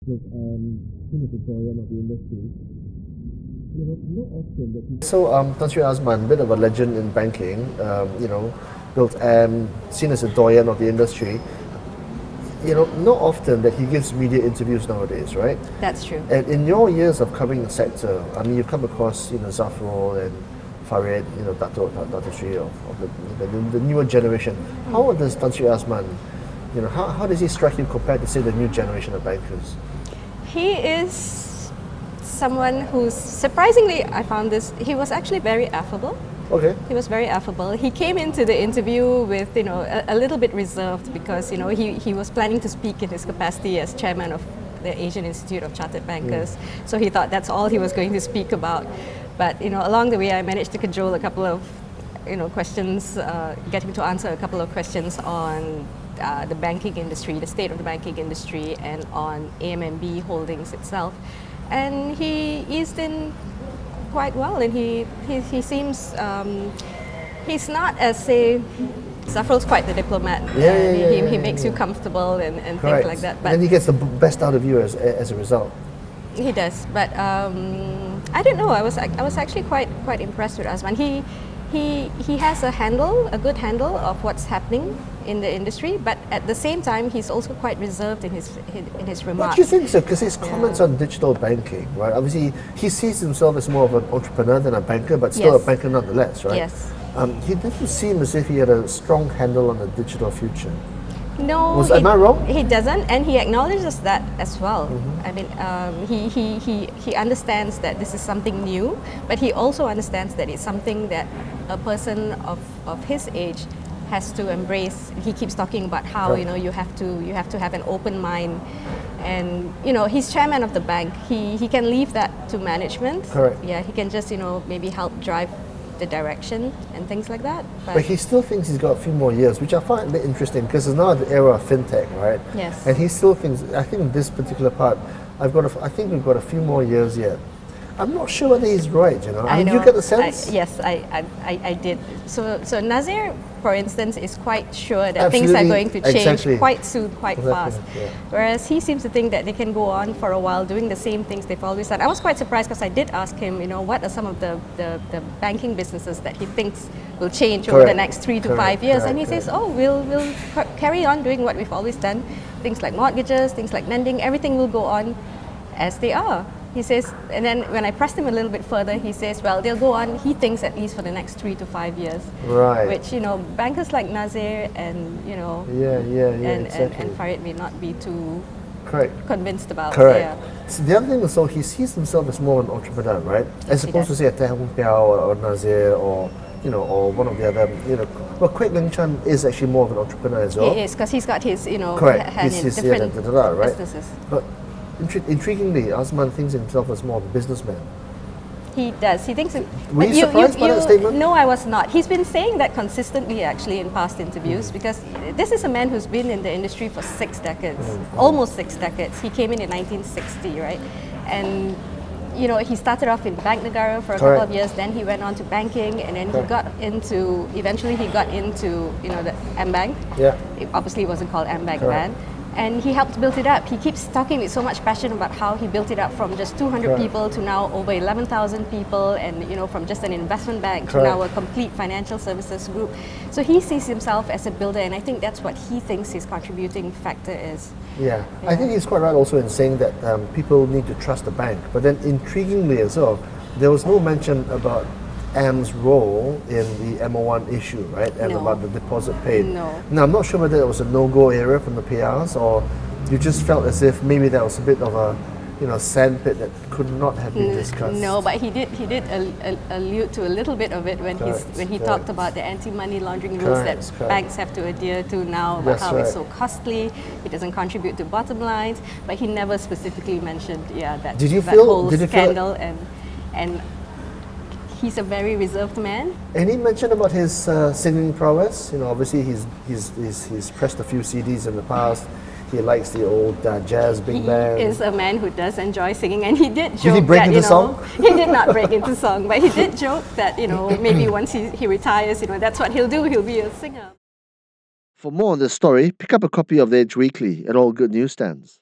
Look, he was the doyen of the industry. Not often that he... So, Tan Sri Azman, a bit of a legend in banking, built seen as a doyen of the industry. Not often that he gives media interviews nowadays, right? That's true. And in your years of covering the sector, I mean, you've come across, Zafrul and Farid, Dato Sri of the newer generation. How does Tan Sri Azman, how does he strike you compared to, say, the new generation of bankers? He is someone who's, surprisingly, I found this, he was actually very affable. Okay. He was very affable. He came into the interview with, a little bit reserved because, he was planning to speak in his capacity as chairman of the Asian Institute of Chartered Bankers. So he thought that's all he was going to speak about. But, along the way, I managed to cajole a couple of, questions, get him to answer a couple of questions on the banking industry, the state of the banking industry, and on AMMB Holdings itself. And he eased in quite well, and he seems he's not as, say, Zafrul's quite the diplomat. He makes you comfortable and things like that. But and he gets the best out of you as a result. He does, but I don't know. I was actually quite impressed with Azman. He has a good handle of what's happening in the industry, but at the same time, he's also quite reserved in his remarks. What do you think so? Because his comments on digital banking, right? Obviously, he sees himself as more of an entrepreneur than a banker, but still a banker nonetheless, right? Yes. He didn't seem as if he had a strong handle on the digital future. No, am I wrong? He doesn't, and he acknowledges that as well. I mean, he understands that this is something new, but he also understands that it's something that a person of his age has to embrace. He keeps talking about how you have to have an open mind, and he's chairman of the bank. He can leave that to management. Correct. Yeah, he can just maybe help drive the direction and things like that. But he still thinks he's got a few more years, which I find a bit interesting because it's now the era of fintech, right? Yes. And he still thinks, I think this particular part, I think we've got a few more years yet. I'm not sure whether he's right, I mean, know. You get the sense? Yes, I did. So Nazir, for instance, is quite sure that Absolutely. things are going to change Exactly. quite soon, quite fast. Yeah. Whereas he seems to think that they can go on for a while doing the same things they've always done. I was quite surprised because I did ask him, what are some of the banking businesses that he thinks will change over the next 3 to 5 years? And he says, we'll carry on doing what we've always done. Things like mortgages, things like lending, everything will go on as they are. He says, and then when I pressed him a little bit further, he says, well, they'll go on, he thinks, at least for the next 3 to 5 years. Right. Which, bankers like Nazir and, exactly. and Farid may not be too convinced about. Correct. Yeah. So the other thing is, so he sees himself as more an entrepreneur, right? As opposed to, say, a Teh Hung Piao or Nazir or one of the other, well, Kwek Leng Chan is actually more of an entrepreneur as well. He is, because he's got his, hand in He's different right? businesses. But intriguingly, Azman thinks himself as more of a businessman. He does. He thinks. Were you surprised by that statement? No, I was not. He's been saying that consistently, actually, in past interviews, because this is a man who's been in the industry for 6 decades, almost 6 decades. He came in 1960, right? And he started off in Bank Negara for a couple of years. Then he went on to banking, and then eventually he got into the Ambank. Yeah. It obviously wasn't called Ambank then. And he helped build it up. He keeps talking with so much passion about how he built it up from just 200 people to now over 11,000 people, and from just an investment bank to now a complete financial services group. So he sees himself as a builder, and I think that's what he thinks his contributing factor is. Yeah. I think he's quite right also in saying that people need to trust the bank. But then intriguingly as well, there was no mention about AM's role in the MO1 issue, right? And about the deposit paid. No. Now, I'm not sure whether it was a no-go area from the PRs, or you just felt as if maybe that was a bit of a sandpit that could not have been discussed. No, but he did allude to a little bit of it when he talked about the anti-money laundering rules that banks have to adhere to now, about how it's so costly, it doesn't contribute to bottom lines, but he never specifically mentioned that whole scandal and he's a very reserved man. Any mention about his singing prowess? Obviously he's pressed a few CDs in the past. He likes the old jazz big band. He is a man who does enjoy singing, and he did joke did he break into song? He did not break into song, but he did joke that maybe once he retires, that's what he'll do. He'll be a singer. For more on this story, pick up a copy of The Edge Weekly at all good newsstands.